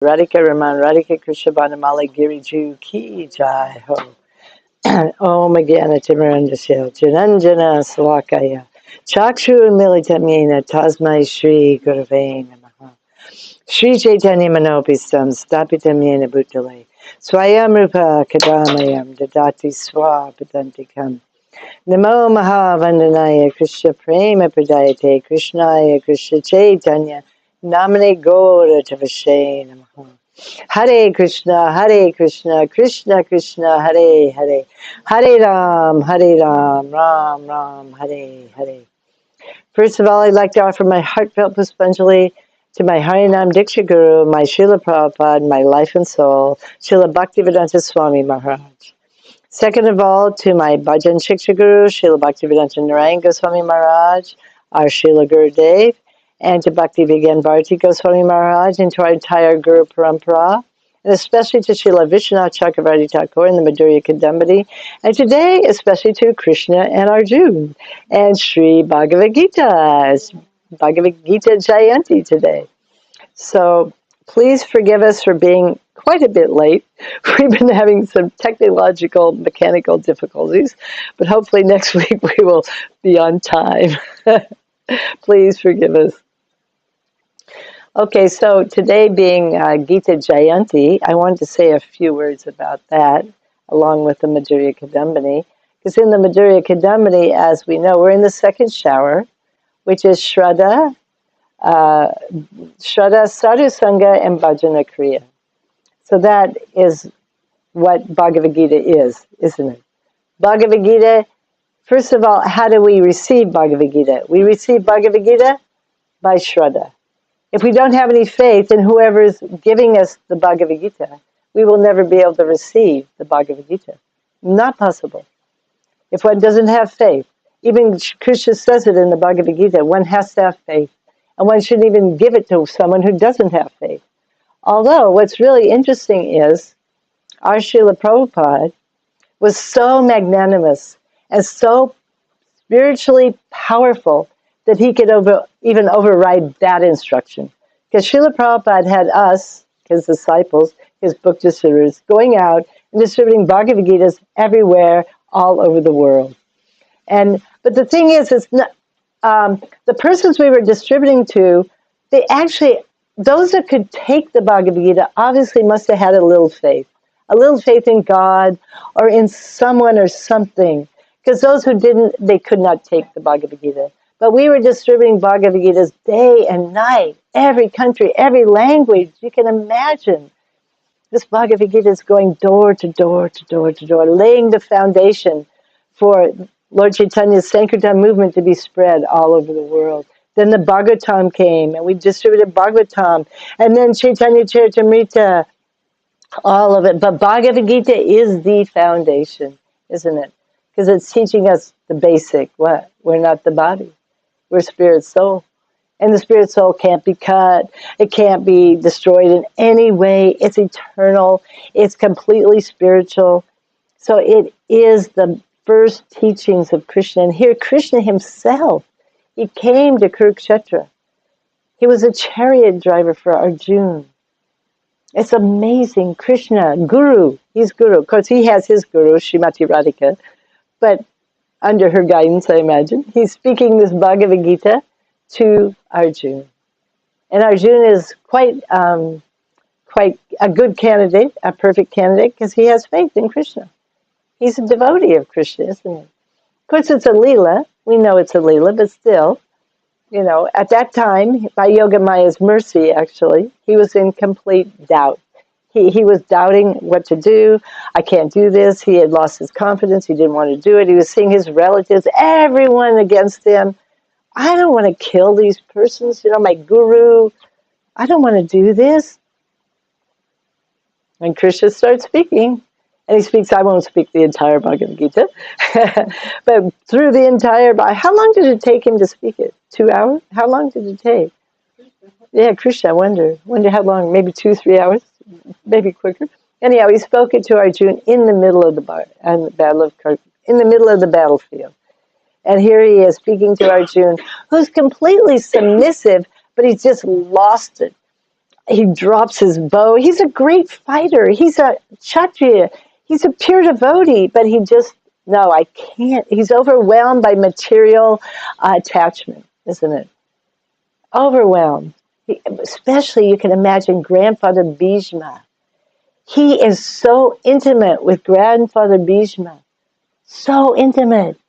Radhika Raman, Radhika Krishna Banamali Giriju Ki Jai Ho. Om Agana Timarandasya, Jananjana Salakaya, Chakshu Militamina, Tasmai Shri Gurave Namaha. Shri Chaitanya Manopistam, Stapitamina Bhutale, Swayam Rupa Kadamayam, Dadati Swa Padantikam. Namo Mahavandanaya Krishna Prema Pradayate, Krishnaya Krishna Chaitanya, Namane Gora Tavashe Namaha. Hare Krishna, Krishna Krishna, Hare Hare, Hare Ram, Ram Ram, Hare Hare. First of all, I'd like to offer my heartfelt Puspanjali to my Harinam Diksha Guru, my Srila Prabhupada, my life and soul, Srila Bhaktivedanta Swami Maharaj. Second of all, to my Bhajan Shiksha Guru, Srila Bhaktivedanta Narayan Goswami Maharaj, our Srila Gurudev, and to Bhakti Vigyan Bharati Goswami Maharaj, and to our entire Guru Parampara, and especially to Srila Vishwanath Chakravarti Thakur and the Madhurya Kadambini, and today especially to Krishna and Arjuna, and Sri Bhagavad Gita. It's Bhagavad Gita Jayanti today. So please forgive us for being quite a bit late. We've been having some technological, mechanical difficulties, but hopefully next week we will be on time. Please forgive us. Okay, so today being Gita Jayanti, I wanted to say a few words about that, along with the Madhurya Kadambini. Because in the Madhurya Kadambini, as we know, we're in the second shower, which is Shraddha, Sadhu Sangha, and Bhajana Kriya. So that is what Bhagavad Gita is, isn't it? Bhagavad Gita, first of all, how do we receive Bhagavad Gita? We receive Bhagavad Gita by Shraddha. If we don't have any faith in whoever is giving us the Bhagavad Gita, we will never be able to receive the Bhagavad Gita. Not possible. If one doesn't have faith, even Krishna says it in the Bhagavad Gita, one has to have faith. And one shouldn't even give it to someone who doesn't have faith. Although what's really interesting is our Srila Prabhupada was so magnanimous and so spiritually powerful that he could even override that instruction. Because Srila Prabhupada had us, his disciples, his book distributors, going out and distributing Bhagavad Gitas everywhere, all over the world. But the thing is, it's not, the persons we were distributing to, they actually, those that could take the Bhagavad Gita obviously must have had a little faith in God or in someone or something. Because those who didn't, they could not take the Bhagavad Gita. But we were distributing Bhagavad Gitas day and night, every country, every language you can imagine. This Bhagavad Gita is going door to door to door to door, laying the foundation for Lord Chaitanya's Sankirtan movement to be spread all over the world. Then the Bhagavatam came, and we distributed Bhagavatam. And then Chaitanya Charitamrita, all of it. But Bhagavad Gita is the foundation, isn't it? Because it's teaching us the basic, what? We're not the body. We're spirit soul. And the spirit soul can't be cut. It can't be destroyed in any way. It's eternal. It's completely spiritual. So it is the first teachings of Krishna. And here Krishna himself, he came to Kurukshetra. He was a chariot driver for Arjuna. It's amazing. Krishna, Guru, he's Guru. Of course, he has his Guru, Srimati Radhika, but under her guidance, I imagine, he's speaking this Bhagavad Gita to Arjuna. And Arjuna is quite a good candidate, a perfect candidate, because he has faith in Krishna. He's a devotee of Krishna, isn't he? Of course, it's a Leela. We know it's a Leela, but still, you know, at that time, by Yoga Maya's mercy, actually, he was in complete doubt. He was doubting what to do. I can't do this. He had lost his confidence. He didn't want to do it. He was seeing his relatives, everyone against him. I don't want to kill these persons, you know, my guru. I don't want to do this. And Krishna starts speaking. And he speaks, I won't speak the entire Bhagavad Gita, but through the entire, how long did it take him to speak it? 2 hours? How long did it take? Yeah, Krishna, I wonder how long, maybe 2-3 hours, maybe quicker. Anyhow, he spoke it to Arjuna in the middle of the battlefield. And here he is speaking to Arjuna, who's completely submissive, but he's just lost it. He drops his bow. He's a great fighter. He's a kshatriya. He's a pure devotee, but he just, no, I can't. He's overwhelmed by material attachment, isn't it? Overwhelmed. Especially, you can imagine Grandfather Bhishma. He is so intimate with Grandfather Bhishma. So intimate.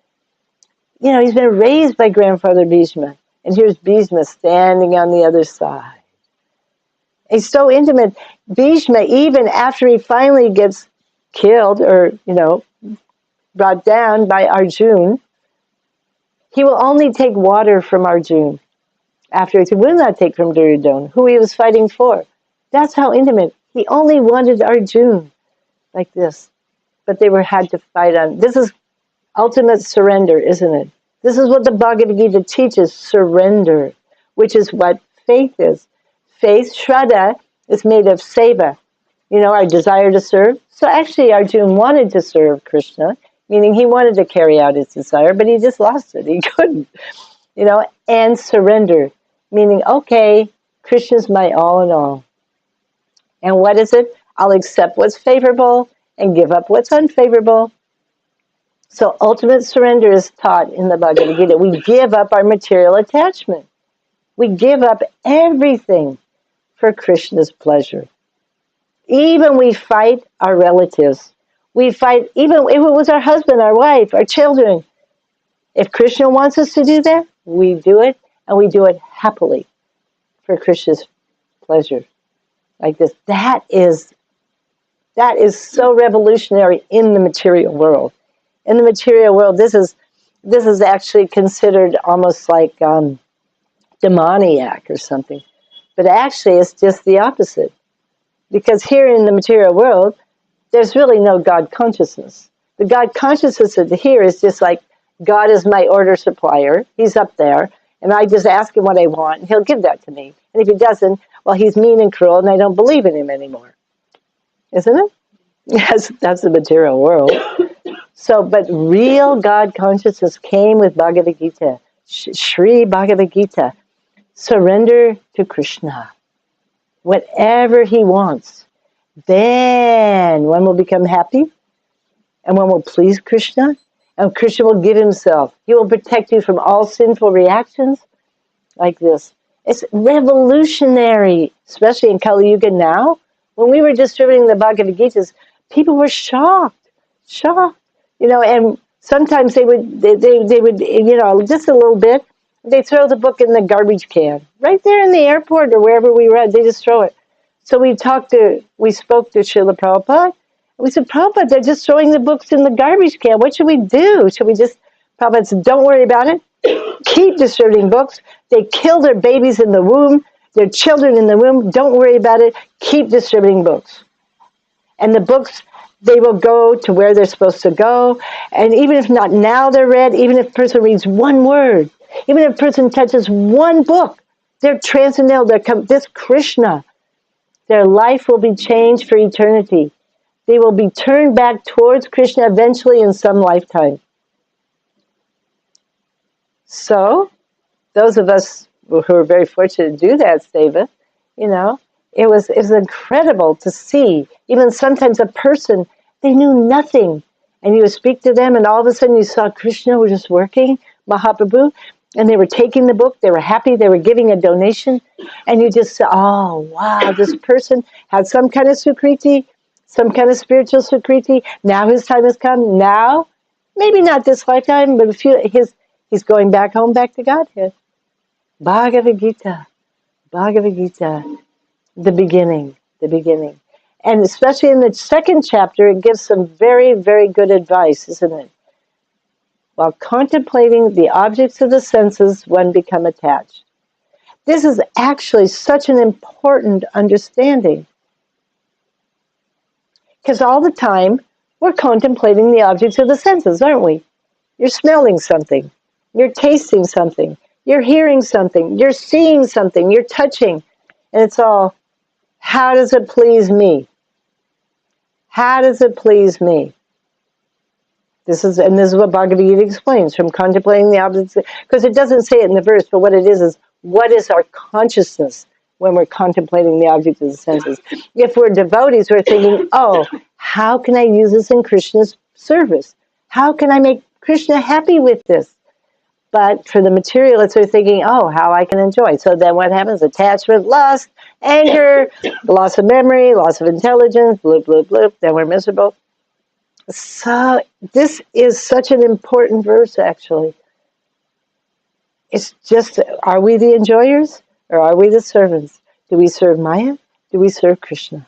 You know, he's been raised by Grandfather Bhishma. And here's Bhishma standing on the other side. He's so intimate. Bhishma, even after he finally gets killed or, brought down by Arjuna, he will only take water from Arjuna. After he will not take from Duryodhana, who he was fighting for. That's how intimate. He only wanted Arjuna like this. But they had to fight on. This is ultimate surrender, isn't it? This is what the Bhagavad Gita teaches, surrender, which is what faith is. Faith, Shraddha, is made of seva, our desire to serve. So actually Arjuna wanted to serve Krishna, meaning he wanted to carry out his desire, but he just lost it. He couldn't, and surrender, meaning, okay, Krishna's my all in all. And what is it? I'll accept what's favorable and give up what's unfavorable. So ultimate surrender is taught in the Bhagavad Gita. We give up our material attachment. We give up everything for Krishna's pleasure. Even we fight our relatives. We fight, even if it was our husband, our wife, our children. If Krishna wants us to do that, we do it, and we do it happily for Krishna's pleasure. Like this. That is so revolutionary in the material world. In the material world, this is actually considered almost like demoniac or something. But actually, it's just the opposite. Because here in the material world, there's really no God consciousness. The God consciousness here is just like, God is my order supplier. He's up there. And I just ask him what I want, and he'll give that to me. And if he doesn't, well, he's mean and cruel, and I don't believe in him anymore. Isn't it? Yes, that's the material world. So, but real God consciousness came with Bhagavad Gita. Sri Bhagavad Gita. Surrender to Krishna. Whatever he wants. Then one will become happy, and one will please Krishna, and Krishna will give himself. He will protect you from all sinful reactions like this. It's revolutionary, especially in Kali Yuga now. When we were distributing the Bhagavad Gitas, people were shocked. And sometimes they would, just a little bit, they throw the book in the garbage can. Right there in the airport or wherever we were at, they just throw it. So we spoke to Srila Prabhupada. We said, Prabhupada, they're just throwing the books in the garbage can. What should we do? Prabhupada said, don't worry about it. Keep distributing books. They kill their babies in the womb, their children in the womb. Don't worry about it. Keep distributing books. And the books, they will go to where they're supposed to go. And even if not now they're read, even if a person reads one word, even if a person touches one book, they're transcendental. This Krishna, their life will be changed for eternity. They will be turned back towards Krishna eventually in some lifetime. So, those of us who are very fortunate to do that, Seva, it was incredible to see. Even sometimes a person, they knew nothing. And you would speak to them, and all of a sudden you saw Krishna was just working, Mahaprabhu, and they were taking the book, they were happy, they were giving a donation, and you just said, oh, wow, this person had some kind of sukriti, some kind of spiritual sukriti. Now his time has come. Now, maybe not this lifetime, but he's going back home, back to Godhead. Bhagavad Gita, the beginning. And especially in the second chapter, it gives some very, very good advice, isn't it? While contemplating the objects of the senses, one become attached. This is actually such an important understanding. Because all the time, we're contemplating the objects of the senses, aren't we? You're smelling something. You're tasting something. You're hearing something. You're seeing something. You're touching. And it's all, how does it please me? How does it please me? This is what Bhagavad Gita explains, from contemplating the objects, because it doesn't say it in the verse, but what it is what is our consciousness when we're contemplating the object of the senses. If we're devotees, we're thinking, oh, how can I use this in Krishna's service? How can I make Krishna happy with this? But for the materialists, we're thinking, oh, how I can enjoy. So then what happens? Attachment, lust, anger, loss of memory, loss of intelligence, bloop, bloop, bloop. Then we're miserable. So this is such an important verse, actually. It's just, are we the enjoyers or are we the servants? Do we serve Maya? Do we serve Krishna?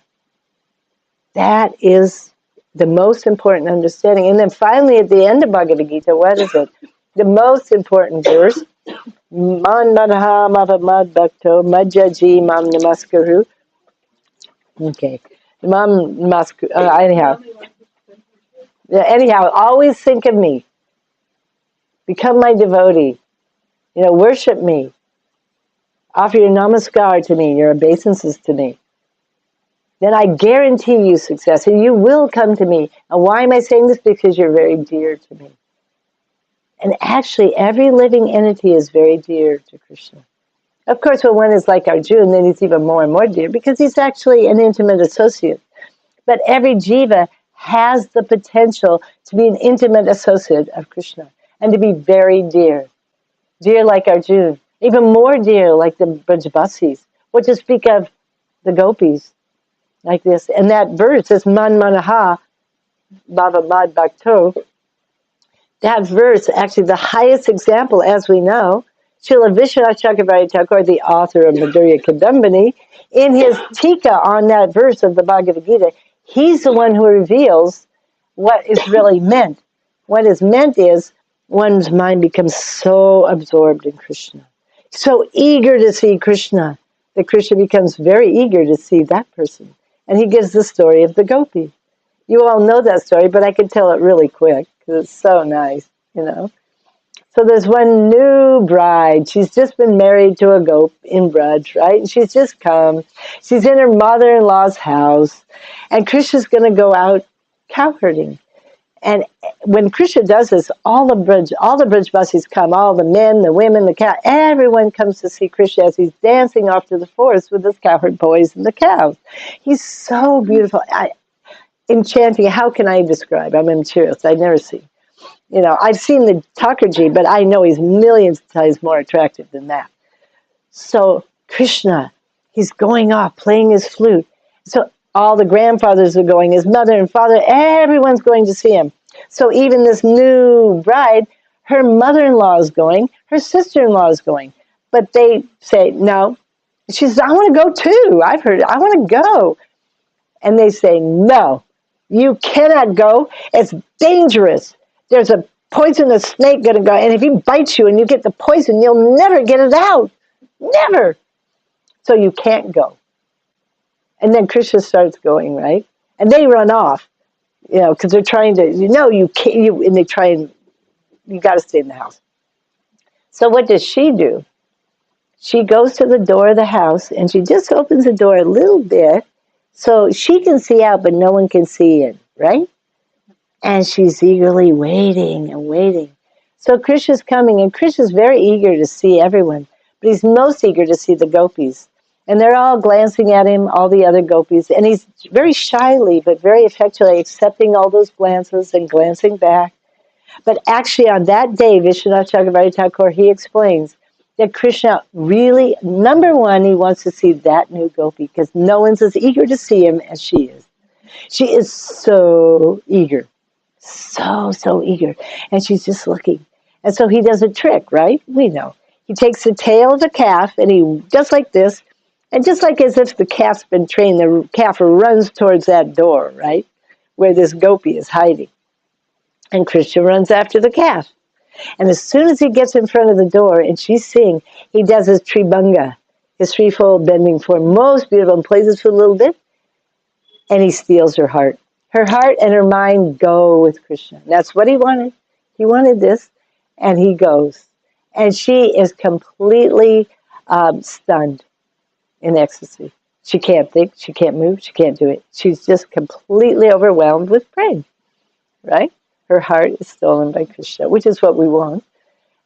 That is the most important understanding. And then finally, at the end of Bhagavad Gita, what is it? The most important verse, Man madha mad bhakto madhyaji mam namaskaru. Okay. Mam namaskaru. Anyhow, always think of me. Become my devotee. Worship me. Offer your namaskar to me, your obeisances to me. Then I guarantee you success, and you will come to me. And why am I saying this? Because you're very dear to me. And actually, every living entity is very dear to Krishna. Of course, when one is like Arjuna, then he's even more and more dear because he's actually an intimate associate. But every jiva has the potential to be an intimate associate of Krishna and to be very dear. Dear like Arjuna, even more dear like the Brajbasis, or to speak of the gopis like this. And that verse is Man Manaha Bhava Mad Bhakto. That verse, actually the highest example, as we know, Srila Vishwanath Chakravarti Thakur, the author of Madhurya Kadambini, in his tika on that verse of the Bhagavad Gita, he's the one who reveals what is really meant. What is meant is one's mind becomes so absorbed in Krishna, so eager to see Krishna, that Krishna becomes very eager to see that person. And he gives the story of the gopi. You all know that story, but I can tell it really quick because it's so nice, So there's one new bride. She's just been married to a gop in Braj, right? And she's just come. She's in her mother-in-law's house. And Krishna's going to go out cow herding. And when Krishna does this, all the Brajbasis come, all the men, the women, the cow, everyone comes to see Krishna as he's dancing off to the forest with his cowherd boys and the cows. He's so beautiful. Enchanting. How can I describe? I'm a materialist. I've never seen. I've seen the Thakurji, but I know he's millions of times more attractive than that. So Krishna, he's going off playing his flute. So all the grandfathers are going, his mother and father, everyone's going to see him. So even this new bride, her mother-in-law is going, her sister-in-law is going. But they say, no. She says, I want to go too. I've heard it. I want to go. And they say, no, you cannot go. It's dangerous. There's a poisonous snake going to go, and if he bites you and you get the poison, you'll never get it out. Never. So you can't go. And then Krishna starts going, right? And they run off, because they're trying to, you can't, and they try and, you got to stay in the house. So what does she do? She goes to the door of the house, and she just opens the door a little bit, so she can see out, but no one can see in, right? And she's eagerly waiting and waiting. So Krishna's coming, and Krishna's very eager to see everyone, but he's most eager to see the gopis. And they're all glancing at him, all the other gopis, and he's very shyly, but very effectually accepting all those glances and glancing back. But actually on that day, Vishwanath Chakravarti Thakur, he explains that Krishna really, number one, he wants to see that new gopi, because no one's as eager to see him as she is. She is so eager. So eager. And she's just looking. And so he does a trick, right? We know. He takes the tail of the calf and he just like this, and just like as if the calf's been trained, the calf runs towards that door, right? Where this gopi is hiding. And Krishna runs after the calf. And as soon as he gets in front of the door and she's seeing, he does his tribhanga, his threefold bending form, most beautiful, and plays this for a little bit, and he steals her heart. Her heart and her mind go with Krishna. That's what he wanted. He wanted this, and he goes. And she is completely stunned in ecstasy. She can't think, she can't move, she can't do it. She's just completely overwhelmed with pride, right? Her heart is stolen by Krishna, which is what we want.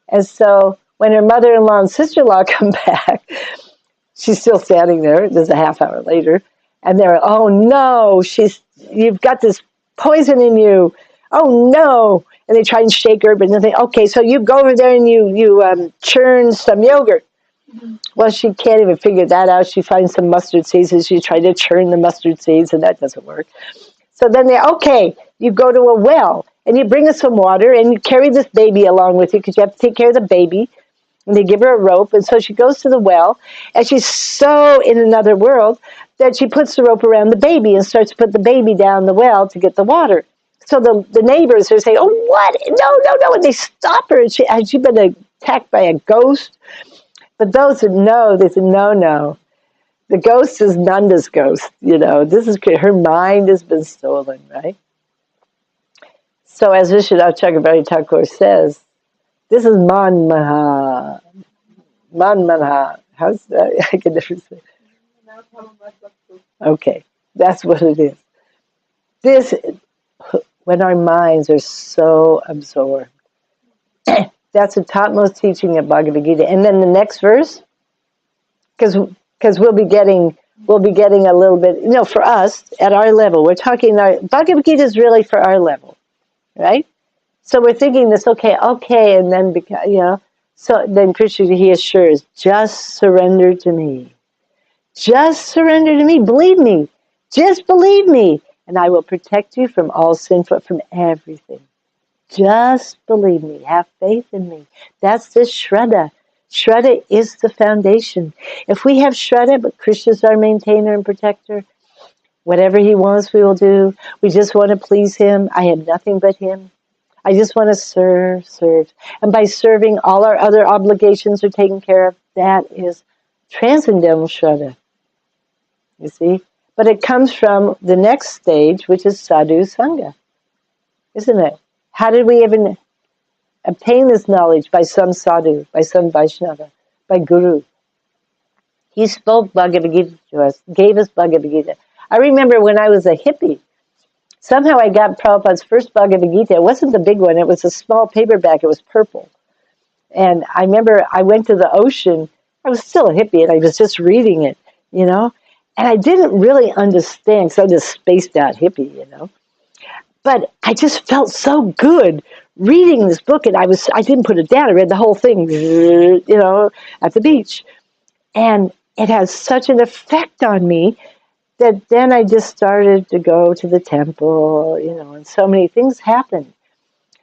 And so when her mother-in-law and sister-in-law come back, She's still standing there, just a half hour later. And they're, oh no, you've got this poison in you. Oh no. And they try and shake her, but nothing. Okay, so you go over there and you churn some yogurt. Well, she can't even figure that out. She finds some mustard seeds and she tried to churn the mustard seeds, and that doesn't work. So then you go to a well and you bring us some water and you carry this baby along with you because you have to take care of the baby. And they give her a rope, and so she goes to the well, and she's so in another world that she puts the rope around the baby and starts to put the baby down the well to get the water. So the neighbors are saying, oh, what? No. And they stop her, and has she been attacked by a ghost? But those that know, they say, no. The ghost is Nanda's ghost. This is her mind has been stolen, right? So as Vishwanath Chakravarti Thakur says, this is Manmaha. How's that? I can never say. Okay, that's what it is. This, when our minds are so absorbed, that's the topmost teaching of Bhagavad Gita. And then the next verse, because we'll be getting a little bit. For us at our level, we're talking. Bhagavad Gita is really for our level, right? So we're thinking this, okay, and then, so then Krishna, he assures, just surrender to me. Just surrender to me. Believe me. Just believe me. And I will protect you from all sin, from everything. Just believe me. Have faith in me. That's the Shraddha. Shraddha is the foundation. If we have Shraddha, but Krishna's our maintainer and protector, whatever he wants, we will do. We just want to please him. I have nothing but him. I just want to serve. And by serving, all our other obligations are taken care of. That is transcendental Shraddha. You see? But it comes from the next stage, which is sadhu sangha. Isn't it? How did we even obtain this knowledge? By some sadhu, by some Vaishnava, by Guru. He spoke Bhagavad Gita to us, gave us Bhagavad Gita. I remember when I was a hippie, somehow I got Prabhupada's first Bhagavad Gita. It wasn't the big one. It was a small paperback. It was purple. And I remember I went to the ocean. I was still a hippie, and I was just reading it, And I didn't really understand, because I was just spaced out hippie, But I just felt so good reading this book, and I didn't put it down. I read the whole thing, at the beach. And it has such an effect on me that then I just started to go to the temple, and so many things happened.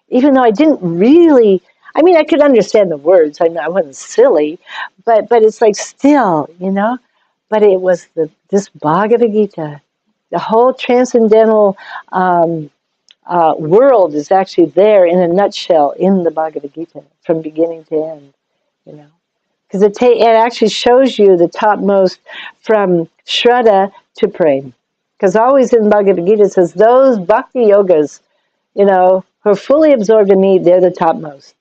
Even though I didn't really, I could understand the words. I wasn't silly, but it's like still, But it was this Bhagavad Gita. The whole transcendental world is actually there in a nutshell in the Bhagavad Gita from beginning to end, Because it actually shows you the topmost from Shraddha to Prem. Because always in Bhagavad Gita it says, those bhakti yogas, who are fully absorbed in me, they're the topmost.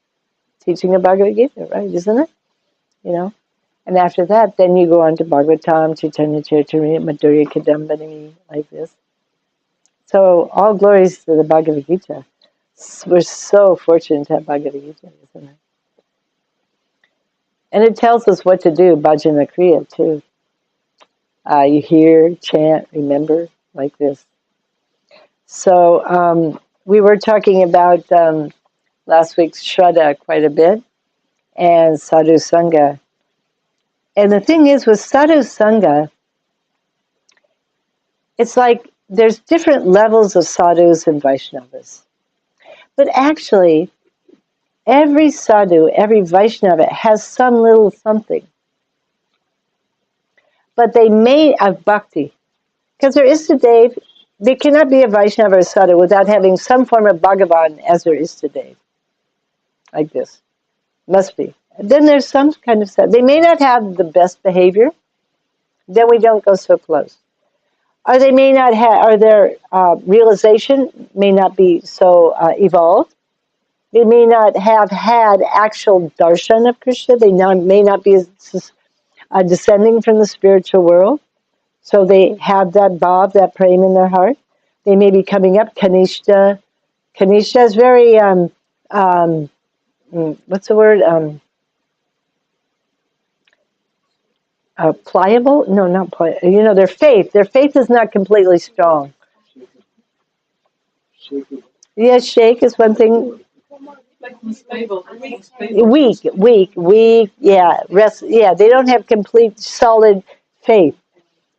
Teaching of Bhagavad Gita, right? Isn't it? And after that, then you go on to Bhagavatam, Chaitanya Charitamrita, Madhurya, Kadambini, like this. So all glories to the Bhagavad Gita. We're so fortunate to have Bhagavad Gita, isn't it? And it tells us what to do, bhajana kriya, too. You hear, chant, remember, like this. So we were talking about last week's Shraddha quite a bit, and sadhu sangha. And the thing is, with sadhu sangha, it's like there's different levels of sadhus and Vaishnavas. But actually, every sadhu, every Vaishnava has some little something. But they may have bhakti. Because there is today, there cannot be a Vaishnava or a sadhu without having some form of Bhagavan as there is today. Like this. Must be. Then there's some kind of sadhu. They may not have the best behavior. Then we don't go so close. Or they may not have, or their realization may not be so evolved. They may not have had actual darshan of Krishna. They may not be descending from the spiritual world. So they have that bhav, that prema in their heart. They may be coming up. Kanishta. Kanishta is very, what's the word? pliable? No, not pliable. You know, their faith is not completely strong. Yes, shake is one thing. Weak. Yeah, yeah, they don't have complete, solid faith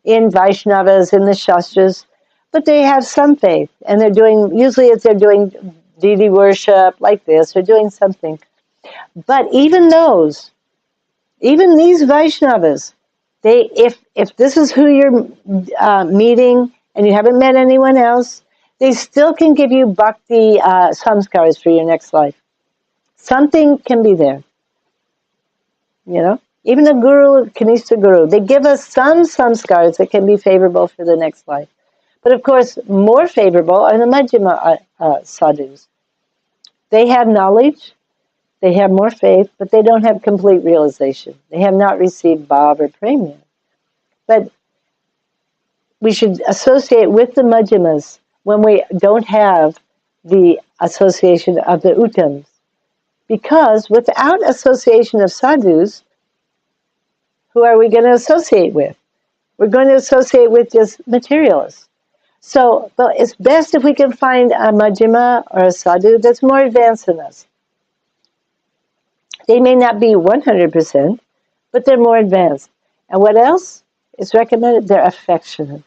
in Vaishnavas, in the Shastras, but they have some faith, and they're doing. Usually, if they're doing deity worship like this, they're doing something. But even those, even these Vaishnavas, they if this is who you're meeting and you haven't met anyone else, they still can give you bhakti samskaras for your next life. Something can be there, you know. Even a guru, kanishta guru, they give us some samskaras that can be favorable for the next life. But of course, more favorable are the Majjhima sadhus. They have knowledge, they have more faith, but they don't have complete realization. They have not received bhav or prem yet. But we should associate with the Majjhimas when we don't have the association of the Uttams. Because without association of sadhus, who are we going to associate with? We're going to associate with just materialists. So it's best if we can find a Majjhima or a sadhu that's more advanced than us. They may not be 100%, but they're more advanced. And what else is recommended? They're affectionate.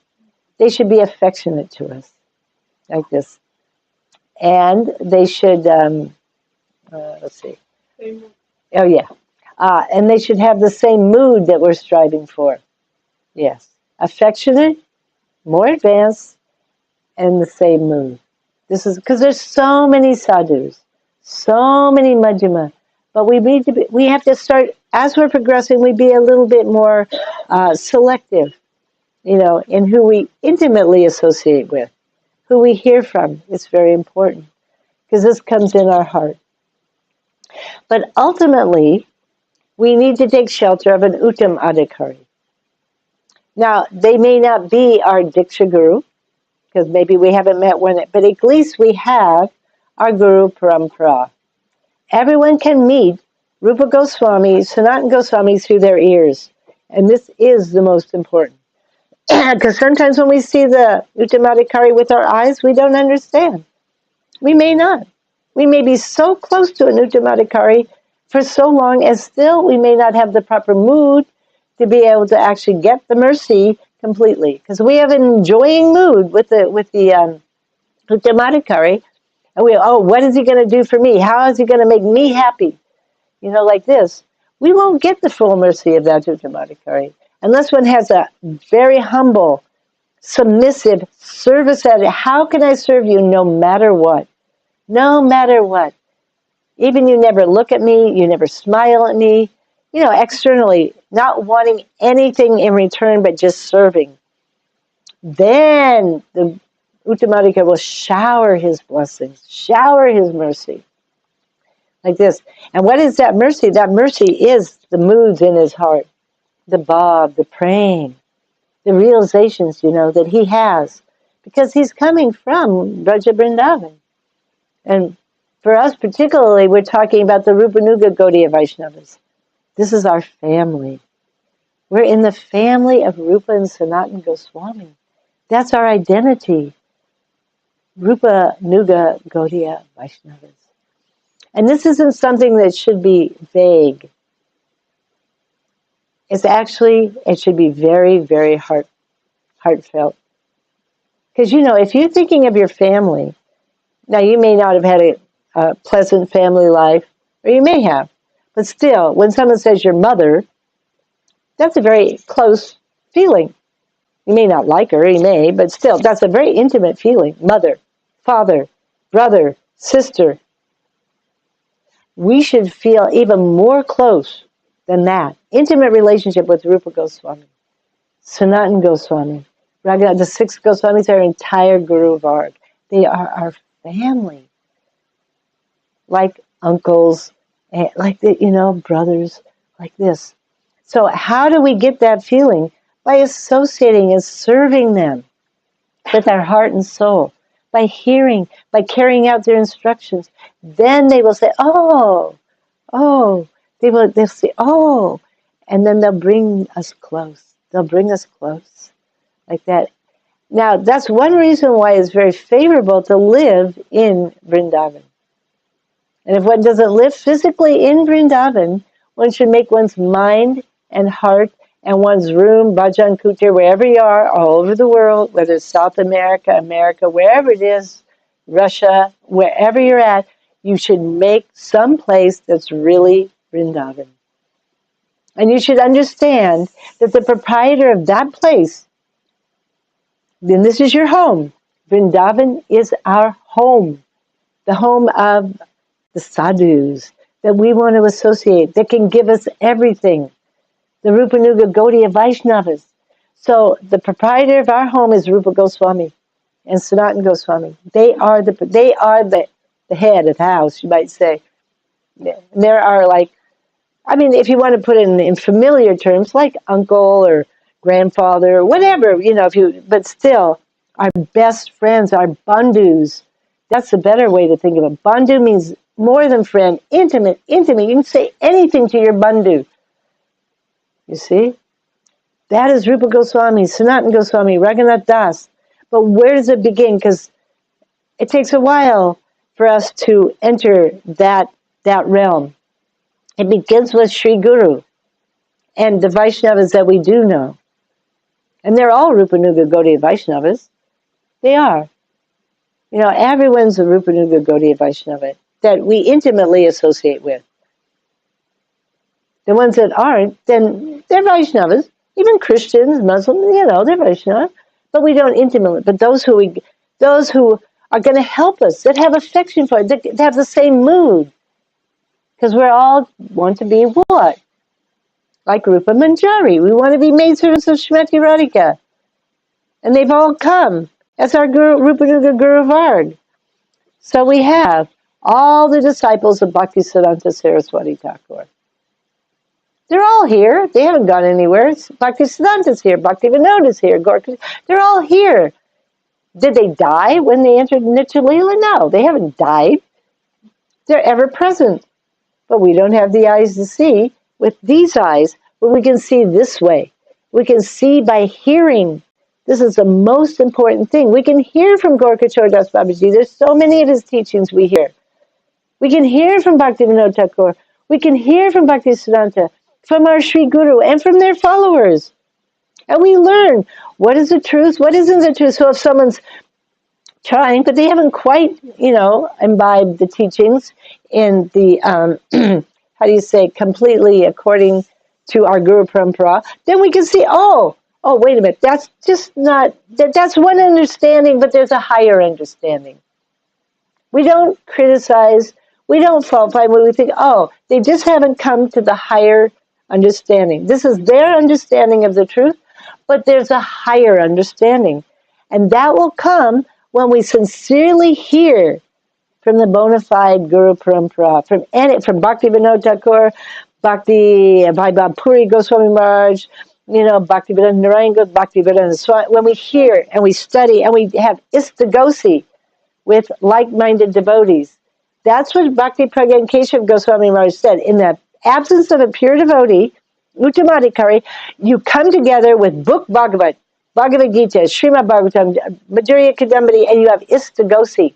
They should be affectionate to us, like this. And they should, let's see. Oh, yeah. And they should have the same mood that we're striving for. Yes. Affectionate, more advanced, and the same mood. This is because there's so many sadhus, so many Majjhima. But we have to start, as we're progressing, we be a little bit more selective, you know, in who we intimately associate with, who we hear from. It's very important because this comes in our heart. But ultimately, we need to take shelter of an Uttam Adhikari. Now, they may not be our Diksha Guru, because maybe we haven't met one, but at least we have our Guru Parampara. Everyone can meet Rupa Goswami, Sanatana Goswami through their ears. And this is the most important. Because sometimes when we see the Uttamadhikari with our eyes, we don't understand. We may not. We may be so close to an Uttamadhikari for so long, and still we may not have the proper mood to be able to actually get the mercy completely. Because we have an enjoying mood with the Uttamadhikari, and what is he going to do for me? How is he going to make me happy? You know, like this. We won't get the full mercy of that Uttamadhikari unless one has a very humble, submissive service attitude. How can I serve you no matter what? No matter what. Even you never look at me, you never smile at me, you know, externally, not wanting anything in return but just serving. Then the Uttamadhikari will shower his blessings, shower his mercy. Like this. And what is that mercy? That mercy is the moods in his heart, the bhav, the praying, the realizations, you know, that he has. Because he's coming from Braja Vrindavan. And for us particularly, we're talking about the Rupanuga Gaudiya Vaishnavas. This is our family. We're in the family of Rupa and Sanatana Goswami. That's our identity. Rupanuga Gaudiya Vaishnavas. And this isn't something that should be vague. It should be very, very heartfelt. Because, you know, if you're thinking of your family, now you may not have had a pleasant family life, or you may have, but still, when someone says your mother, that's a very close feeling. You may not like her, you may, but still, that's a very intimate feeling. Mother, father, brother, sister. We should feel even more close than that. Intimate relationship with Rupa Goswami, Sanatana Goswami, Raghunath, the 6 Goswamis are entire Guru Varg. They are our family. Like uncles, like the, you know, brothers, like this. So how do we get that feeling? By associating and serving them with our heart and soul. By hearing, by carrying out their instructions. Then they will say, they'll say, And then they'll bring us close. They'll bring us close like that. Now, that's one reason why it's very favorable to live in Vrindavan. And if one doesn't live physically in Vrindavan, one should make one's mind and heart and one's room, bhajan kutir, wherever you are, all over the world, whether it's South America, America, wherever it is, Russia, wherever you're at, you should make some place that's really Vrindavan. And you should understand that the proprietor of that place, then this is your home. Vrindavan is our home, the home of the sadhus that we want to associate, that can give us everything. The Rupa Nuga Gaudiya Vaishnavas. So the proprietor of our home is Rupa Goswami and Sanatana Goswami. They are the head of the house, you might say. There are like, I mean, if you want to put it in familiar terms, like uncle or grandfather, or whatever, but still, our best friends, our bandhus. That's a better way to think of it. Bandhu means more than friend, intimate. You can say anything to your bandhu. You see? That is Rupa Goswami, Sanatana Goswami, Raghunath Das. But where does it begin? Because it takes a while for us to enter that realm. It begins with Sri Guru and the Vaishnavas that we do know. And they're all Rupa Nuga Gaudiya Vaishnavas. They are. Everyone's a Rupa Nuga Gaudiya Vaishnava that we intimately associate with. The ones that aren't, then they're Vaishnavas. Even Christians, Muslims, they're Vaishnava. But we don't intimately. But those who are going to help us, that have affection for it, that have the same mood. Because we all want to be what? Like Rupa Manjari. We want to be maidservants of Srimati Radhika. And they've all come. That's our Guru, Rupa Nuga Guru Varg. So we have all the disciples of Bhaktisiddhanta Saraswati Thakur. They're all here. They haven't gone anywhere. Bhaktisiddhanta's here. Bhaktivinoda's here. They're all here. Did they die when they entered Nitya Leela? No, they haven't died. They're ever present. But we don't have the eyes to see with these eyes, but we can see this way. We can see by hearing. This is the most important thing. We can hear from Gorkachar Das Babaji. There's so many of his teachings we hear. We can hear from Bhaktivinoda Thakur. We can hear from Bhaktisiddhanta, from our Sri Guru, and from their followers. And we learn what is the truth, what isn't the truth. So if someone's trying, but they haven't quite, imbibed the teachings in the, completely according to our Guru Parampara, then we can see, oh, wait a minute, that's just not, that's one understanding, but there's a higher understanding. We don't criticize, we don't fault find when we think, they just haven't come to the higher understanding. This is their understanding of the truth, but there's a higher understanding. And that will come when we sincerely hear from the bona fide Guru Parampara, from Bhaktivinoda Thakur, Bhakti Vaibhav Puri Goswami Maharaj, Bhaktivedanta Narayana, Bhaktivedanta Swami. When we hear and we study and we have istagosi with like-minded devotees, that's what Bhakti Pragyan Keshav Goswami Maharaj said. In the absence of a pure devotee, Uttamadhikari, you come together with book Bhagavad Gita, Srimad Bhagavatam, Madhurya Kadambini, and you have istagosi.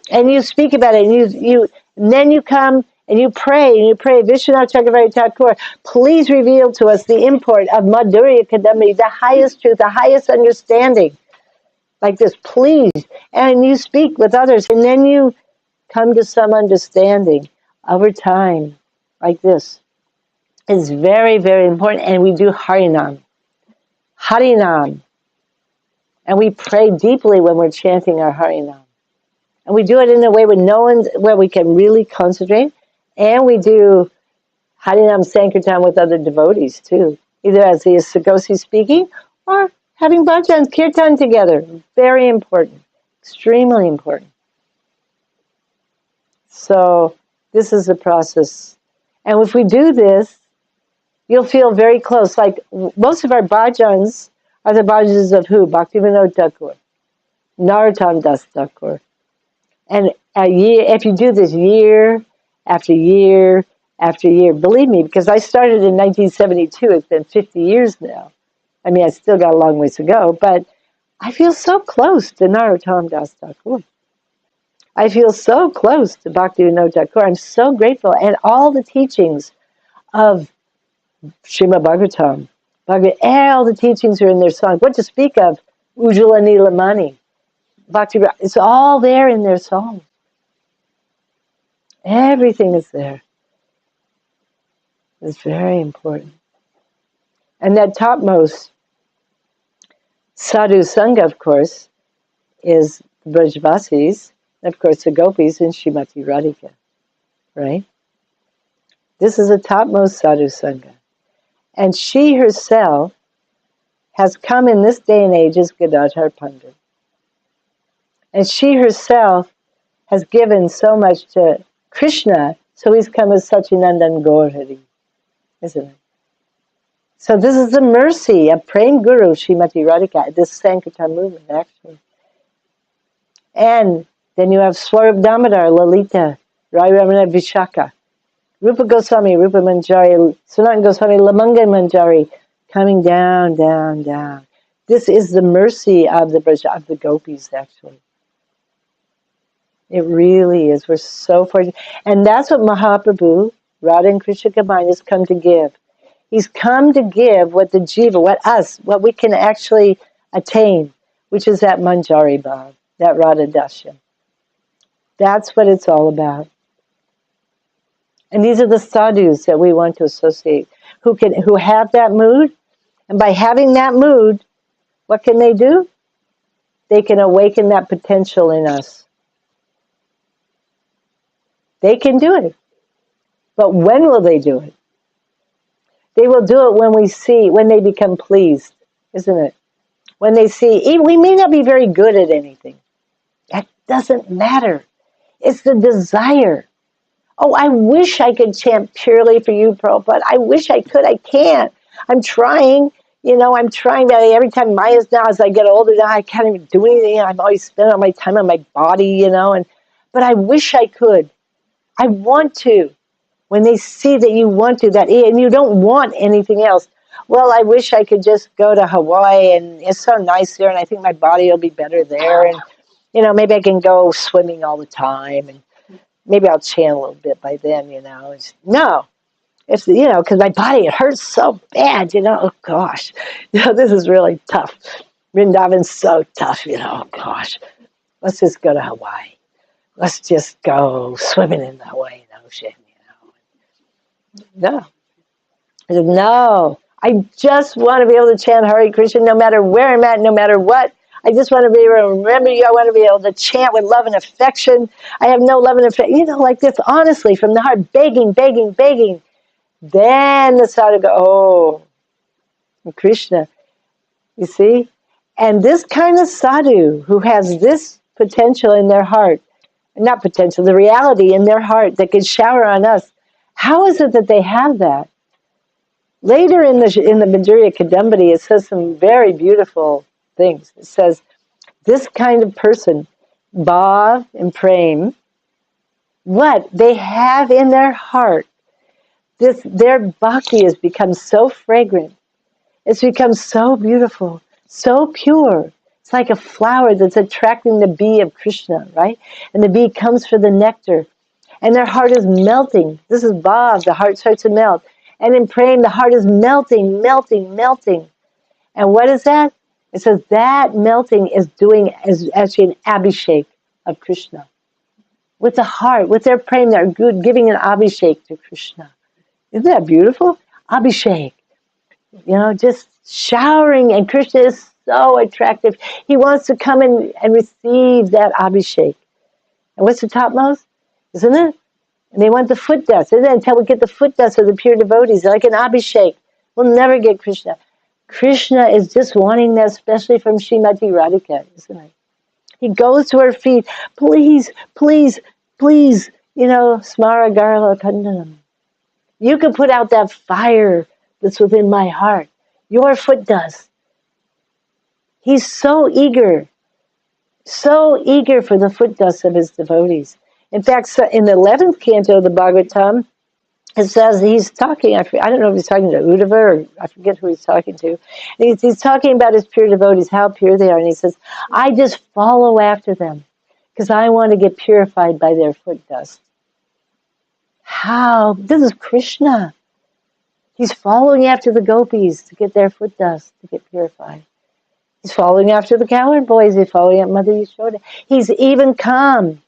And you speak about it, and then you come and you pray, Vishwanath Chakravarti Thakur, please reveal to us the import of Madhurya Kadambini, the highest truth, the highest understanding. Like this, please. And you speak with others, and then you come to some understanding over time, like this. It's very, very important. And we do Harinam. Harinam. And we pray deeply when we're chanting our Harinam. And we do it in a way where we can really concentrate. And we do Harinam Sankirtan with other devotees too. Either as the Sagosi speaking or having bhajans, kirtan together. Very important. Extremely important. So this is the process. And if we do this, you'll feel very close. Like most of our bhajans are the bhajans of who? Bhaktivinoda Thakur, Narottam Das Thakur. And if you do this year after year after year. Believe me, because I started in 1972. It's been 50 years now. I mean, I still got a long ways to go, but I feel so close to Narottam Das Thakur. I feel so close to Bhaktivinoda Thakur. I'm so grateful. And all the teachings of Srimad Bhagavatam, all the teachings are in their songs. What to speak of Ujjwala Nilamani, Bhakti, it's all there in their songs. Everything is there. It's very important. And that topmost sadhu sangha, of course, is the Brajvasis, and of course the gopis and Srimati Radhika, right? This is the topmost sadhu sangha. And she herself has come in this day and age as Gadadhar Pandit. And she herself has given so much to Krishna, so he's come as Sachinandan Gaurhari, isn't it? So this is the mercy of Prem Guru, Srimati Radhika, this Sankirtan movement, actually. And then you have Swarup Damodar, Lalita, Rai Ramana Vishaka, Rupa Goswami, Rupa Manjari, Sanatana Goswami, Lamanga Manjari, coming down, down, down. This is the mercy of the gopis, actually. It really is. We're so fortunate. And that's what Mahaprabhu, Radha and Krishna combined, has come to give. He's come to give what the jiva, what we can actually attain, which is that Manjari Bhav, that Radha Dasya. That's what it's all about. And these are the sadhus that we want to associate, who have that mood. And by having that mood, what can they do? They can awaken that potential in us. They can do it. But when will they do it? They will do it when they become pleased, isn't it? When they see, we may not be very good at anything. That doesn't matter. It's the desire. Oh, I wish I could chant purely for you, Prabhupada. I wish I could. I can't. I'm trying. I'm trying, but every time as I get older now, I can't even do anything. I'm always spending all my time on my body, but I wish I could. I want to. When they see that you want to, and you don't want anything else. Well, I wish I could just go to Hawaii, and it's so nice there, and I think my body will be better there, and maybe I can go swimming all the time, and maybe I'll chant a little bit by then. No, it's because my body, it hurts so bad. Oh gosh, this is really tough. Vrindavan's so tough. Oh gosh, let's just go to Hawaii. Let's just go swimming in the Hawaiian Ocean. No. I said, no. I just want to be able to chant Hare Krishna no matter where I'm at, no matter what. I just want to be able to remember you. I want to be able to chant with love and affection. I have no love and affection. Like this, honestly, from the heart, begging, begging, begging. Then the sadhu go, Krishna. You see? And this kind of sadhu who has this potential in their heart, not potential, the reality in their heart that can shower on us, how is it that they have that? Later in the Madhurya Kadambini, it says some very beautiful things. It says, this kind of person, Bhav and Prem, what they have in their heart, their bhakti has become so fragrant. It's become so beautiful, so pure. It's like a flower that's attracting the bee of Krishna, right? And the bee comes for the nectar. And their heart is melting. This is Bhav, the heart starts to melt. And in praying, the heart is melting, melting, melting. And what is that? It says that melting is actually an abhishek of Krishna. With the heart, with their praying, they're giving an abhishek to Krishna. Isn't that beautiful? Abhishek. Just showering. And Krishna is so attractive. He wants to come and receive that abhishek. And what's the topmost? Isn't it? And they want the foot dust. Isn't it? Until we get the foot dust of the pure devotees, like an abhishek. We'll never get Krishna. Krishna is just wanting that, especially from Srimati Radhika, isn't it? He goes to her feet. Please, please, please, smara garla kandanam. You can put out that fire that's within my heart. Your foot dust. He's so eager for the foot dust of his devotees. In fact, in the 11th canto of the Bhagavatam, It says he's talking, I don't know if he's talking to Uddhava or I forget who he's talking to. And he's talking about his pure devotees, how pure they are. And he says, I just follow after them because I want to get purified by their foot dust. How? This is Krishna. He's following after the gopis to get their foot dust, to get purified. He's following after the cowherd boys. He's following after Mother Yashoda. He's even come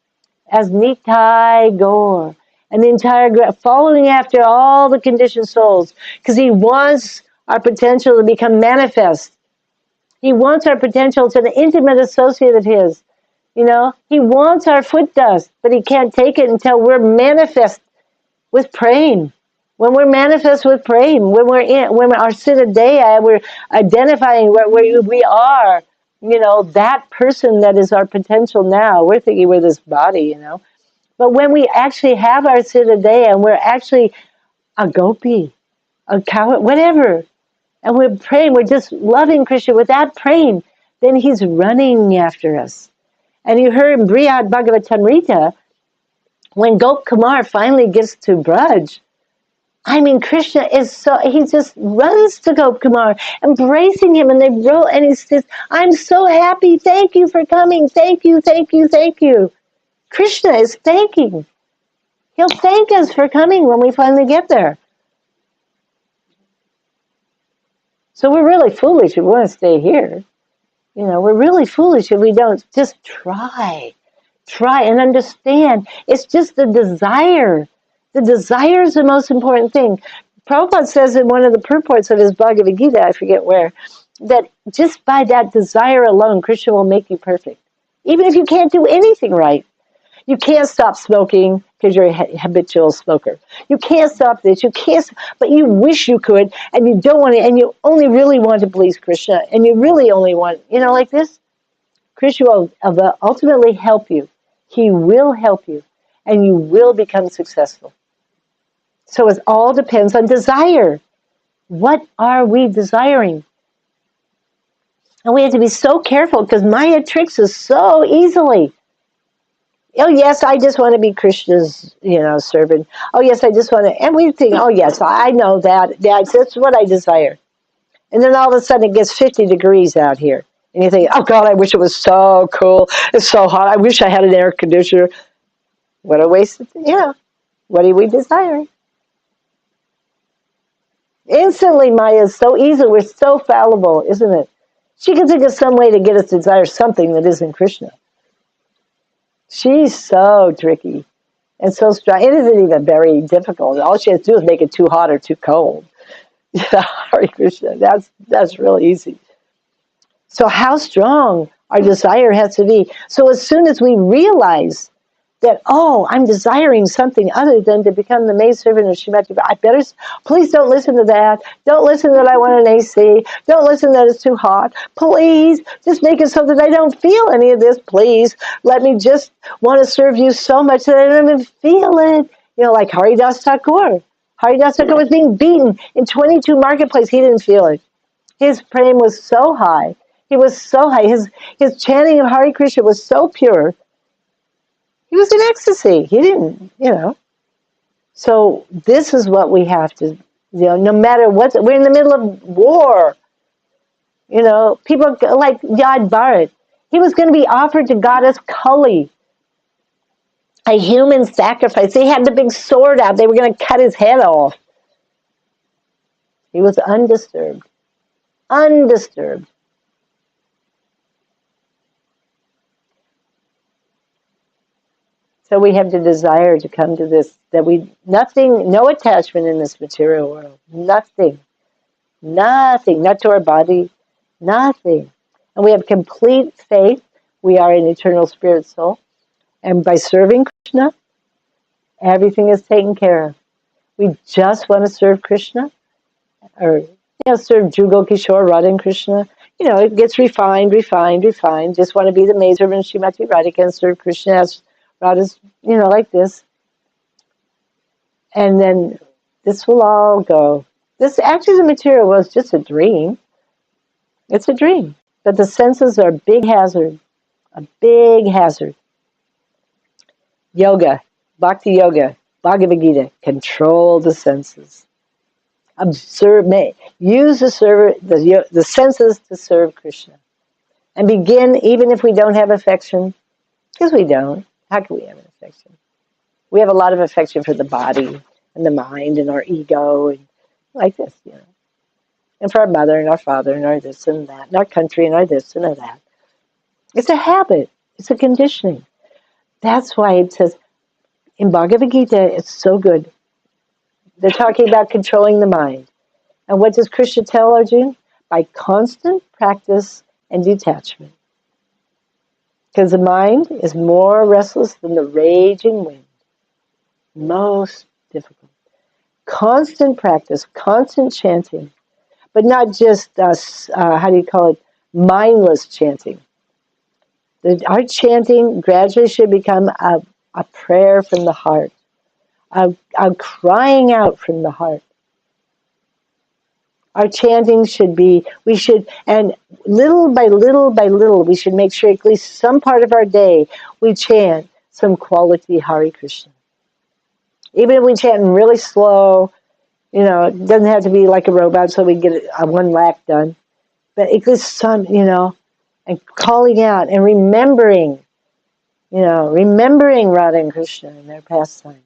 as Nitai Gaur, and the entire, following after all the conditioned souls, because he wants our potential to become manifest. He wants our potential to an intimate associate of his. You know, he wants our foot dust, but he can't take it until we're manifest with praying. When we're manifest with praying, when when our Siddha Deya, we're identifying where we are, you know, that person that is our potential now. We're thinking we're this body, you know. But when we actually have our Siddha Deya and we're actually a gopi, a cow, whatever, and we're praying, we're just loving Krishna without praying, then he's running after us. And you heard in Brihad Bhagavatamrita, when Gop Kumar finally gets to Braj, I mean, Krishna is so, he just runs to Gop Kumar, embracing him, and they roll, and he says, I'm so happy, thank you for coming, thank you, thank you, thank you. Krishna is thanking. He'll thank us for coming when we finally get there. So we're really foolish if we want to stay here. You know, we're really foolish if we don't just try and understand. It's just the desire. The desire is the most important thing. Prabhupada says in one of the purports of his Bhagavad Gita, I forget where, that just by that desire alone, Krishna will make you perfect. Even if you can't do anything right. You can't stop smoking because you're a habitual smoker. You can't stop this. You can't, but you wish you could, and you don't want to, and you only really want to please Krishna, and you really only want, you know, like this. Krishna will ultimately help you. He will help you, and you will become successful. So it all depends on desire. What are we desiring? And we have to be so careful because Maya tricks us so easily. Oh, yes, I just want to be Krishna's, you know, servant. Oh, yes, I just want to, and we think, oh, yes, I know that. That's what I desire. And then all of a sudden it gets 50 degrees out here. And you think, oh, God, I wish it was so cool. It's so hot. I wish I had an air conditioner. What a waste of, what are we desiring? Instantly, Maya is so easy. We're so fallible, isn't it? She can think of some way to get us to desire something that isn't Krishna. She's so tricky and so strong. It isn't even very difficult. All she has to do is make it too hot or too cold. Hare Krishna. That's really easy. So how strong our desire has to be. So as soon as we realize that, oh, I'm desiring something other than to become the maidservant of Srimati, I better, please don't listen to that. Don't listen that I want an AC. Don't listen that it's too hot. Please, just make it so that I don't feel any of this. Please, let me just want to serve you so much that I don't even feel it. You know, like Haridas Thakur. Haridas Thakur was being beaten in 22 marketplace. He didn't feel it. His praying was so high. He was so high. His chanting of Hare Krishna was so pure. He was in ecstasy. He didn't, So this is what we have to, no matter what, we're in the middle of war. People like Yad Bharat. He was going to be offered to goddess Kali, a human sacrifice. They had the big sword out. They were going to cut his head off. He was undisturbed. Undisturbed. So we have the desire to come to this, no attachment in this material world. Nothing, not to our body, nothing. And we have complete faith. We are an eternal spirit soul. And by serving Krishna, everything is taken care of. We just want to serve Krishna, or serve Jugal Kishore, Radha and Krishna. It gets refined. Just want to be the maidservant Srimati Radhika and serve Krishna as Radha's, like this. And then this will all go. This actually, the material was just a dream. It's a dream. But the senses are a big hazard. A big hazard. Yoga, bhakti yoga. Bhagavad Gita, control the senses. Observe, use the senses to serve Krishna. And begin, even if we don't have affection, because we don't. How can we have an affection? We have a lot of affection for the body and the mind and our ego and like this, And for our mother and our father and our this and that, and our country and our this and our that. It's a habit. It's a conditioning. That's why it says, in Bhagavad Gita, it's so good. They're talking about controlling the mind. And what does Krishna tell Arjuna? By constant practice and detachment. Because the mind is more restless than the raging wind. Most difficult. Constant practice, constant chanting, but not just, mindless chanting. Our chanting gradually should become a prayer from the heart, a crying out from the heart. Our chanting should be, and little by little, we should make sure at least some part of our day we chant some quality Hare Krishna. Even if we chant really slow, it doesn't have to be like a robot so we get a one lap done. But at least some, and calling out and remembering Radha and Krishna and their pastimes.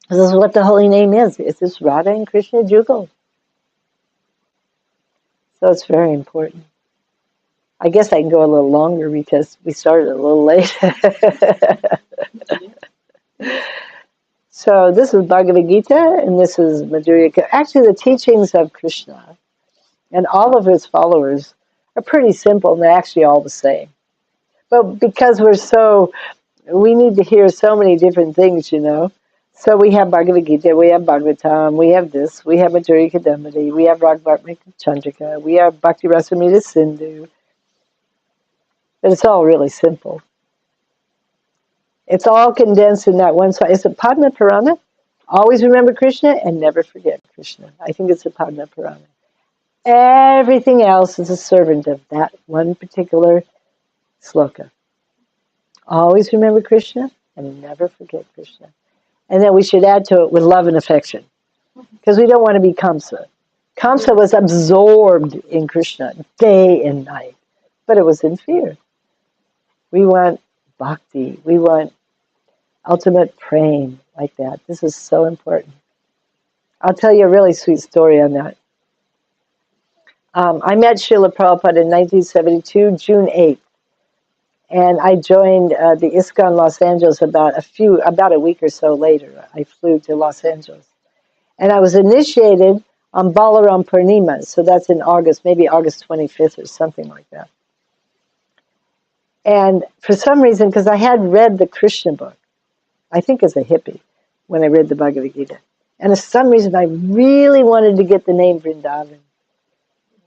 This is what the holy name is. It's this Radha and Krishna Jugal. So it's very important. I guess I can go a little longer because we started a little late. So this is Bhagavad Gita, and this is Madhurya. Actually, the teachings of Krishna and all of his followers are pretty simple, and they're actually all the same. But because we need to hear so many different things, So we have Bhagavad Gita, we have Bhagavatam, we have this, we have Madhurya Kadambini, we have Ragvartmika Chandrika, we have Bhakti Rasamrita Sindhu. But it's all really simple. It's all condensed in that one side. It's a Padma Purana. Always remember Krishna and never forget Krishna. I think it's a Padma Purana. Everything else is a servant of that one particular sloka. Always remember Krishna and never forget Krishna. And then we should add to it with love and affection. Because we don't want to be Kamsa. Kamsa was absorbed in Krishna day and night. But it was in fear. We want bhakti. We want ultimate praying like that. This is so important. I'll tell you a really sweet story on that. I met Srila Prabhupada in 1972, June 8th. And I joined the ISKCON Los Angeles about a week or so later. I flew to Los Angeles. And I was initiated on Balaram Purnima, so that's in August, maybe August 25th or something like that. And for some reason, because I had read the Krishna book, I think as a hippie, when I read the Bhagavad Gita. And for some reason, I really wanted to get the name Vrindavan.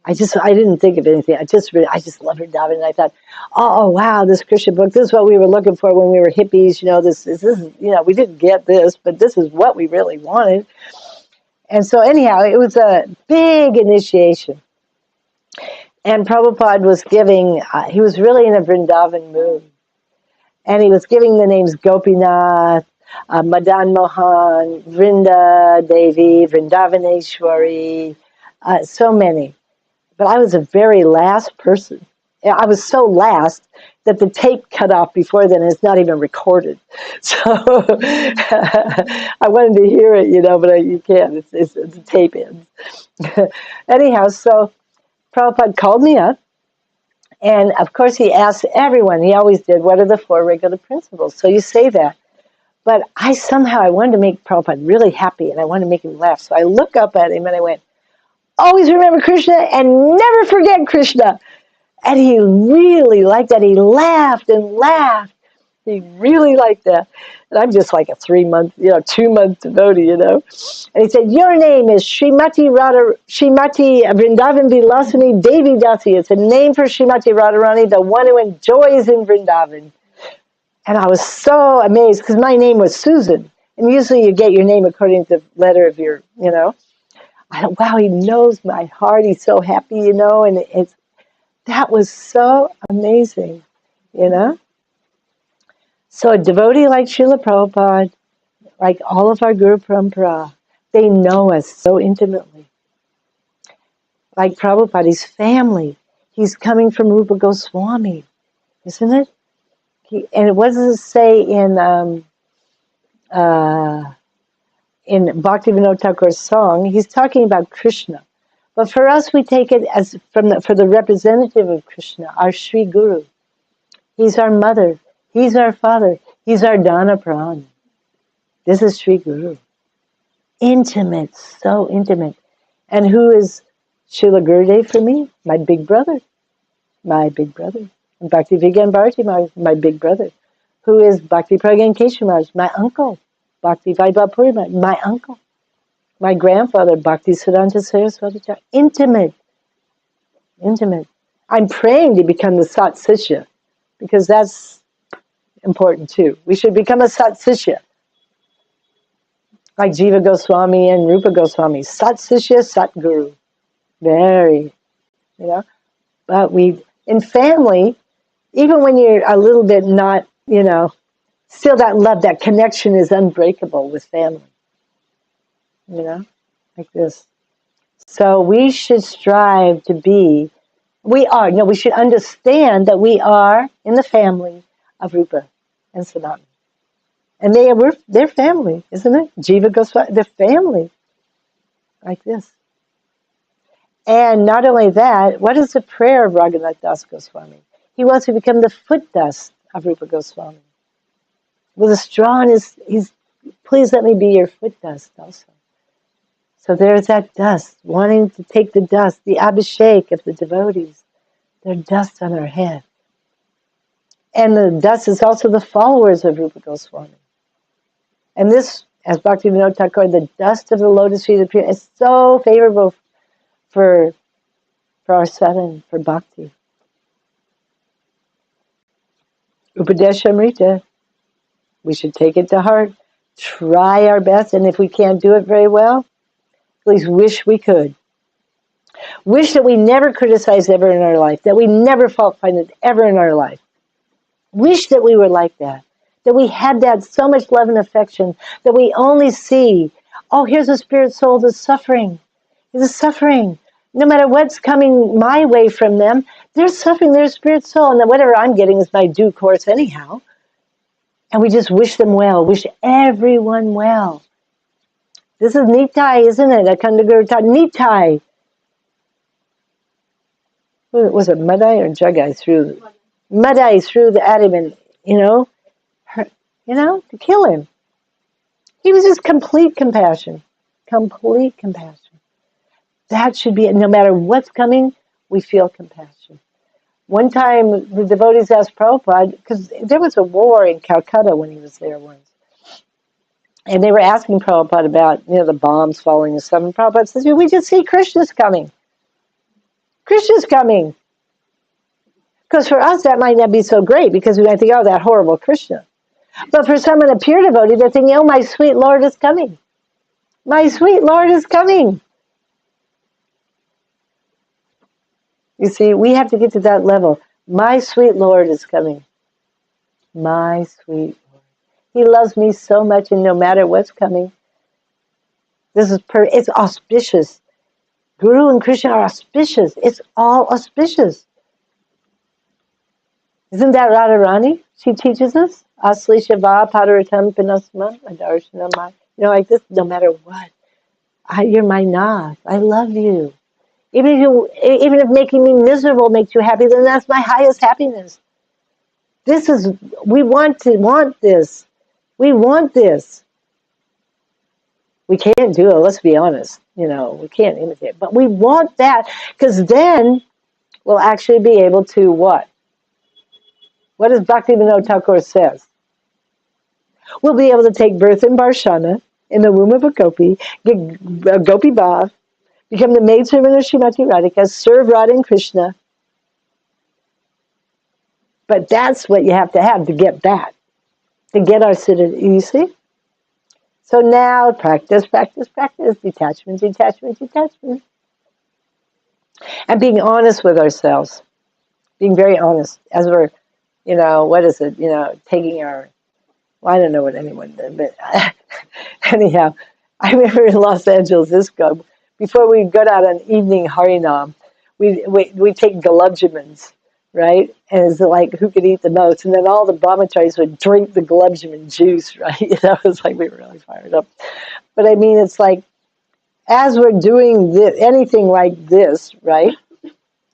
I didn't think of anything. I just love Vrindavan. And I thought, oh, wow, this Krishna book, this is what we were looking for when we were hippies. This is, we didn't get this, but this is what we really wanted. And so anyhow, it was a big initiation. And Prabhupada was giving, he was really in a Vrindavan mood. And he was giving the names Gopinath, Madan Mohan, Vrinda Devi, Vrindavaneshwari, so many. But I was the very last person. I was so last that the tape cut off before then, and it's not even recorded. So I wanted to hear it, but you can't. The tape ends. Anyhow, so Prabhupada called me up, and of course he asked everyone, he always did, what are the 4 regular principles? So you say that. But I wanted to make Prabhupada really happy, and I wanted to make him laugh. So I looked up at him, and I went, always remember Krishna and never forget Krishna. And he really liked that. He laughed and laughed. He really liked that. And I'm just like a 2-month devotee, And he said, your name is Srimati Vrindavana-vilasini Devi Dasi. It's a name for Srimati Radharani, the one who enjoys in Vrindavan. And I was so amazed because my name was Susan. And usually you get your name according to the letter of your, I thought, wow, he knows my heart. He's so happy, and that was so amazing, So a devotee like Srila Prabhupada, like all of our Guru Parampara, they know us so intimately. Like Prabhupada's family, he's coming from Rupa Goswami, isn't it? And what does it say in Bhaktivinoda Thakur's song? He's talking about Krishna. But for us, we take it as for the representative of Krishna, our Sri Guru. He's our mother. He's our father. He's our Dana Pran. This is Sri Guru. Intimate, so intimate. And who is Srila Gurudev for me? My big brother. My big brother. And Bhakti Vigyan Bharati, my big brother. Who is Bhakti Pragyan Keshav, my uncle. Bhakti Vaibhav Puri, my uncle. My grandfather, Bhakti Siddhanta Saraswati. Intimate. Intimate. I'm praying to become the Sat Sishya, because that's important too. We should become a Sat Sishya. Like Jiva Goswami and Rupa Goswami. Sat Sishya, Sat Guru. Very, But in family, even when you're a little bit not, still that love, that connection is unbreakable with family. Like this. So we should strive to be, we should understand that we are in the family of Rupa and Sanatana. And they're family, isn't it? Jiva Goswami, they're family. Like this. And not only that, what is the prayer of Raghunath Das Goswami? He wants to become the foot dust of Rupa Goswami. With a straw in he's, please let me be your foot dust also. So there's that dust, wanting to take the dust, the abhishek of the devotees. They're dust on our head. And the dust is also the followers of Rupa Goswami. And this, as Bhaktivinoda Thakur, the dust of the lotus feet of Priya is so favorable for our sadhana, for bhakti. Upadeshamrita, we should take it to heart, try our best, and if we can't do it very well, at least wish we could. Wish that we never criticized ever in our life, that we never fault finded ever in our life. Wish that we were like that we had that so much love and affection, that we only see, oh, here's a spirit soul that's suffering. He's suffering. No matter what's coming my way from them, they're suffering, they're a spirit soul, and then whatever I'm getting is my due course anyhow. And we just wish them well, wish everyone well. This is Nitai, isn't it? Akhanda Guru taught Nitai. Was it Madai or Jagai threw? Madai threw the at him and, to kill him. He was just complete compassion. Complete compassion. That should be it. No matter what's coming, we feel compassion. One time, the devotees asked Prabhupada, because there was a war in Calcutta when he was there once. And they were asking Prabhupada about, the bombs falling and stuff. And Prabhupada says, we just see Krishna's coming. Krishna's coming. Because for us, that might not be so great, because we might think, oh, that horrible Krishna. But for someone, a pure devotee, they're thinking, oh, my sweet Lord is coming. My sweet Lord is coming. You see, we have to get to that level. My sweet Lord is coming. My sweet Lord. He loves me so much, and no matter what's coming, it's auspicious. Guru and Krishna are auspicious. It's all auspicious. Isn't that Radharani? She teaches us. Asli Shiva Padaratam Pinasma Adarshana. Like this, no matter what. You're my Nath. I love you. Even if making me miserable makes you happy, then that's my highest happiness. We want this. We want this. We can't do it, let's be honest. We can't imitate. But we want that, because then we'll actually be able to what? What does Bhaktivinoda Thakur says? We'll be able to take birth in Barshana, in the womb of a gopi, get a gopi bhav, become the maidservant of Srimati Radhika, serve Radha and Krishna. But that's what you have to get that. To get our siddha, you see? So now, practice. Detachment. And being honest with ourselves. Being very honest. As we're, taking our Well, I don't know what anyone did, but anyhow, I remember in Los Angeles, before we go out on evening Harinam, we take galubjamins, right? And it's like who could eat the most, and then all the brahmacharis would drink the galubjamin juice, right? That was like we were really fired up. But I mean, it's like as we're doing anything like this, right?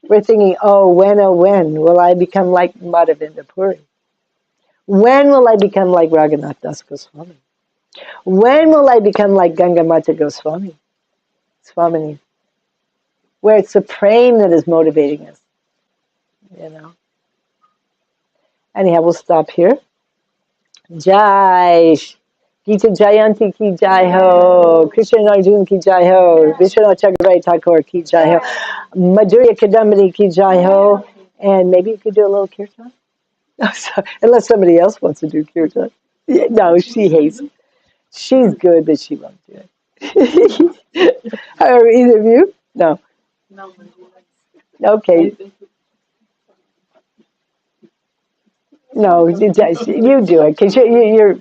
We're thinking, oh, when will I become like Madhavinda Puri? When will I become like Raghunath Das Goswami? When will I become like Gangamata Goswami? Swamini. Where it's the prem that is motivating us, you know. Anyhow, we'll stop here. Jai. Gita Jayanti ki jai ho. Krishna Arjun ki jai ho. Vishwanath Chakravarti Thakur ki jai ho. Madhurya Kadambini ki jai ho. And maybe you could do a little kirtan? Oh, sorry. Unless somebody else wants to do kirtan. Yeah, no, she hates it. She's good, but she won't do it. Are either of you? No. Okay. No, you do it because you're.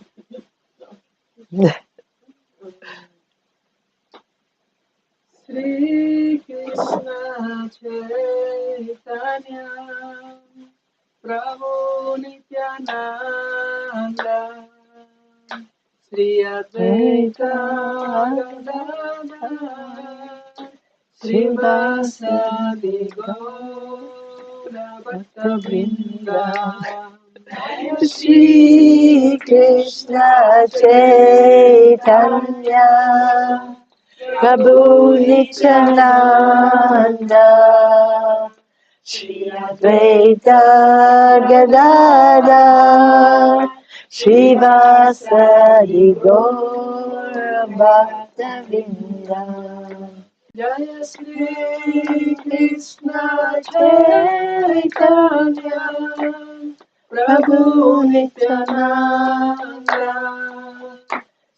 Sri Krishna Chaitanya Prabhu Nityananda Sri Advaita Gadadhar Srivasadi Gaura Bhaktavrinda Sri Krishna Chaitanya Prabhu Nityananda Shri Advaita Gadadhar Srivasadi Gaura Bhaktavrinda Jaya Sri Krishna Chaitanya Prabhu Nityananda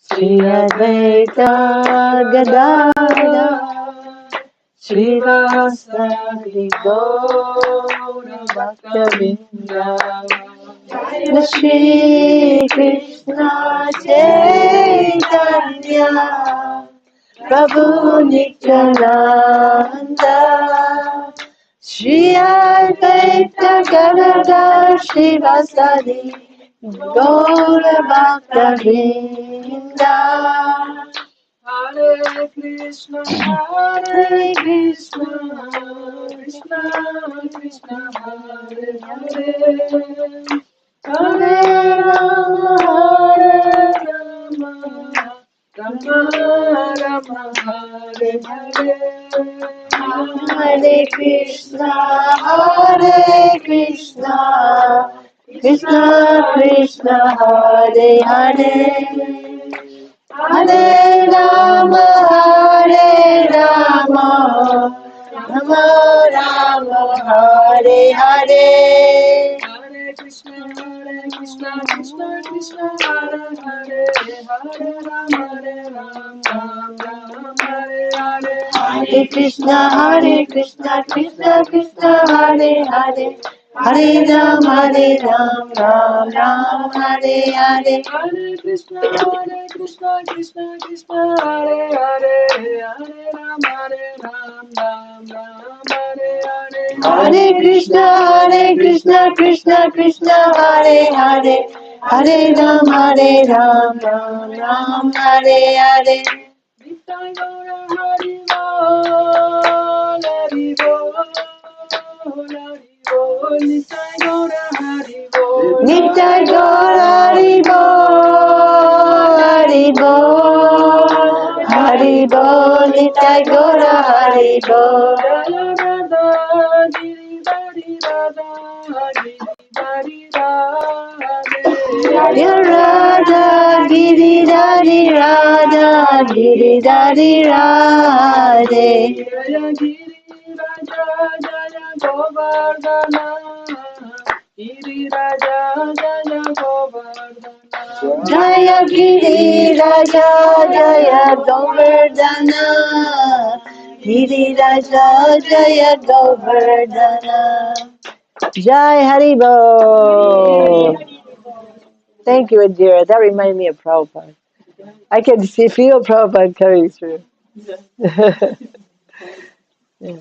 Shri Advaita Gadadhar Srivasadi Gaura Bhaktavrinda Shri Krishna Chaitanya Prabhu Nityananda Shri Advaita Gadadhar Srivasadi Gaura Bhaktavrinda Hare Krishna, Krishna Krishna, Hare Hare, Hare Rama, Rama Rama, Hare Hare, Hare Krishna, Krishna Krishna, Hare Hare, Hare Rama, Rama Rama, Hare Hare. Hare Krishna, Krishna Krishna, Hare Hare, Hare Rama, Ram Ram, Hare Hare. Hare Krishna, Krishna Krishna, Hare Hare, Hare Rama, Ram Ram, Hare Hare. Hare Krishna, Krishna Krishna, Hare Hare, Hare Rama, Ram Ram, Hare Hare. Hare Krishna, Krishna Krishna, Hare Hare, Hare Rama, Ram Ram, Hare Hare. Nitai Gaura Hari Bol, Hari Bol, Hari Bol, Nitai Gaura Hari Bol, Nitai Gaura Hari Bol, Hari Bol, Hari Bol, Nitai Gaura Hari Bol. Jaya Radha Giri Radhi Radha Giri Radhi Radhe, Jaya Giri Raja Jaya Govardhana Giri Raja Jaya Govardhana, Jaya Giri Raja Jaya Govardhana, Giri Raja Jaya Govardhana. Jai Haribo. Thank you, Indira. That reminded me of Prabhupada. I can feel Prabhupada coming through. Yeah.